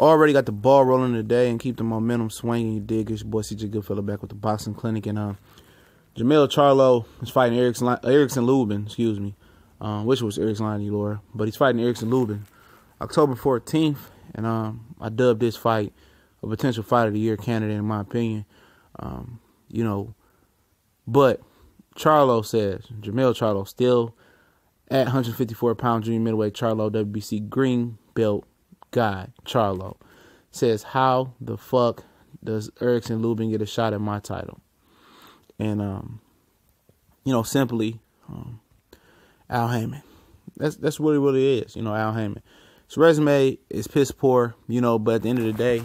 already got the ball rolling today and keep the momentum swinging. You dig? It's your boy CJ Goodfellow back with the Boxing Clinic. And Jermell Charlo is fighting Erickson Lubin, which was Erickson Laura, but he's fighting Erickson Lubin October 14th. And I dubbed this fight a potential fight of the year candidate, in my opinion. But Jermell Charlo still at 154-pound junior middleweight. Charlo, WBC green belt guy, Charlo, says, how the fuck does Erickson Lubin get a shot at my title? And, simply, Al Haymon. That's what it is, Al Haymon. His resume is piss poor, but at the end of the day,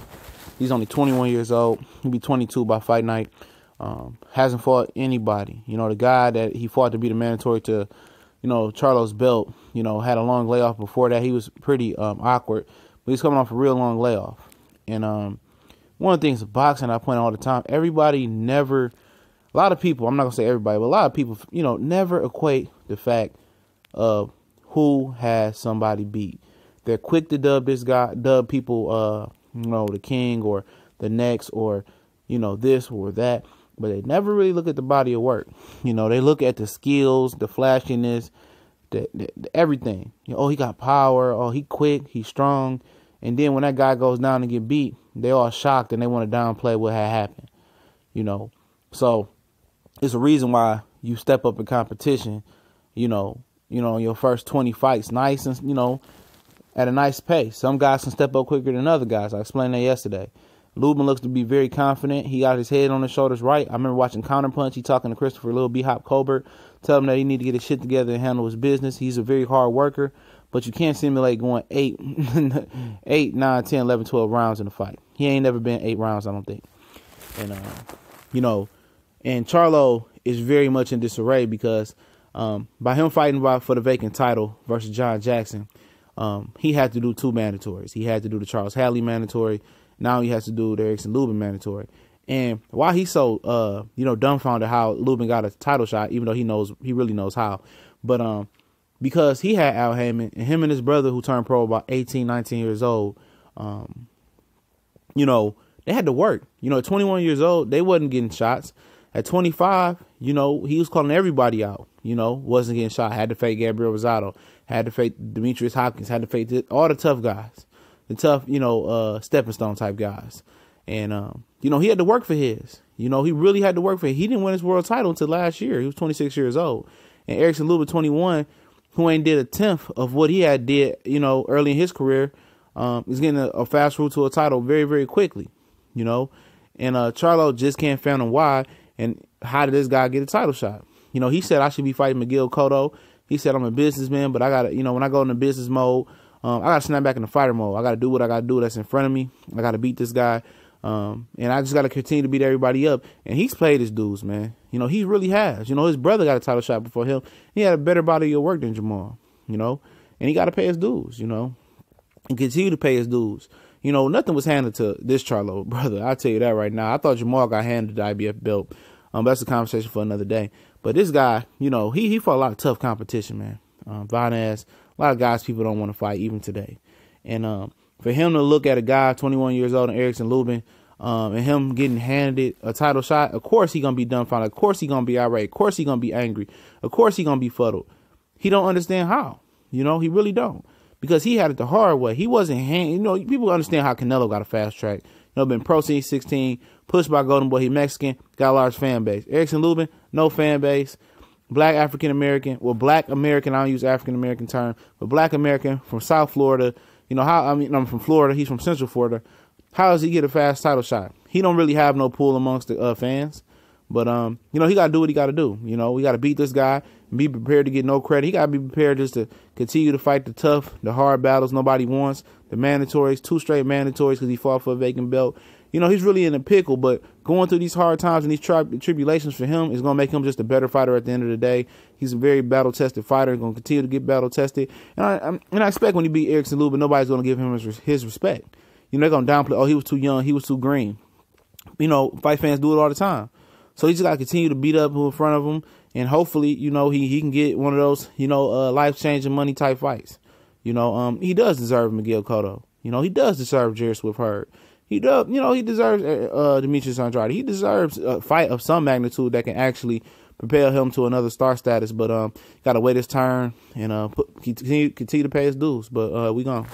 he's only 21 years old. He'll be 22 by fight night. Hasn't fought anybody. The guy that he fought to be the mandatory to, Charlo's belt, had a long layoff before that. He was pretty awkward, but he's coming off a real long layoff. And one of the things of boxing I point out all the time, a lot of people, I'm not going to say everybody, but a lot of people, never equate the fact of who has somebody beat. They're quick to dub people, the king or the next or, this or that. But they never really look at the body of work. They look at the skills, the flashiness, the everything. He got power. Oh, he quick. He's strong. And then when that guy goes down and get beat, they all shocked and they want to downplay what had happened. So it's a reason why you step up in competition, your first 20 fights, nice and, at a nice pace. Some guys can step up quicker than other guys. I explained that yesterday. Lubin looks to be very confident. He got his head on his shoulders right. I remember watching Counterpunch. He talking to Christopher Lil B-Hop Colbert, tell him that he need to get his shit together and handle his business. He's a very hard worker, but you can't simulate going 8, 9, 10, 11, 12 rounds in a fight. He ain't never been 8 rounds, I don't think. And, and Charlo is very much in disarray because by him fighting for the vacant title versus John Jackson, he had to do 2 mandatories. He had to do the Charles Hadley mandatory. Now he has to do the Erickson Lubin mandatory. And why he's so, dumbfounded how Lubin got a title shot, even though he really knows how. But because he had Al Haymon, and him and his brother who turned pro about 18, 19 years old, they had to work. At 21 years old, they wasn't getting shots. At 25, he was calling everybody out, wasn't getting shot. Had to fake Gabriel Rosado, had to fake Demetrius Hopkins, had to fake all the tough guys. The tough, stepping stone type guys. And, he had to work for his. He really had to work for it. He didn't win his world title until last year. He was 26 years old. And Erickson Lubin, 21, who ain't did a tenth of what he had did, early in his career, is getting a fast route to a title very, very quickly, And Charlo just can't fathom why and how did this guy get a title shot? He said I should be fighting McGill Cotto. He said I'm a businessman, but I got to, when I go into business mode, I got to snap back in the fighter mode. I got to do what I got to do that's in front of me. I got to beat this guy. And I just got to continue to beat everybody up. And he's played his dues, man. He really has. His brother got a title shot before him. He had a better body of work than Jermell, and he got to pay his dues, and continue to pay his dues. Nothing was handed to this Charlo brother. I'll tell you that right now. I thought Jermell got handed the IBF belt. But that's a conversation for another day. But this guy, he fought a lot of tough competition, man. Vanez, a lot of guys people don't want to fight even today. And for him to look at a guy 21 years old and Erickson Lubin and him getting handed a title shot, of course he going to be dumbfounded. Of course he going to be irate. Of course he going to be angry. Of course he going to be fuddled. He don't understand how. He really don't. Because he had it the hard way. He wasn't people understand how Canelo got a fast track. Been pro since 16, pushed by Golden Boy. He Mexican, got a large fan base. Erickson Lubin, no fan base. Black African American, Black American, I don't use African American term, but Black American from South Florida. I'm from Florida. He's from Central Florida. How does he get a fast title shot? He don't really have no pull amongst the fans, but he got to do what he got to do. We got to beat this guy and be prepared to get no credit. He got to be prepared just to continue to fight the tough, the hard battles nobody wants, the mandatories, 2 straight mandatories because he fought for a vacant belt. He's really in a pickle, but going through these hard times and these tribulations for him is going to make him just a better fighter at the end of the day. He's a very battle-tested fighter. He's going to continue to get battle-tested. And I expect when he beat Erickson Lubin, nobody's going to give him his respect. They're going to downplay, oh, he was too young, he was too green. Fight fans do it all the time. So he just got to continue to beat up who in front of him, and hopefully, he can get one of those, life-changing money-type fights. He does deserve McGill Cotto. You know, he does deserve Jerry Swift Hurd. He does, you know, he deserves Demetrius Andrade. He deserves a fight of some magnitude that can actually propel him to another star status. But got to wait his turn and continue to pay his dues. But we gone.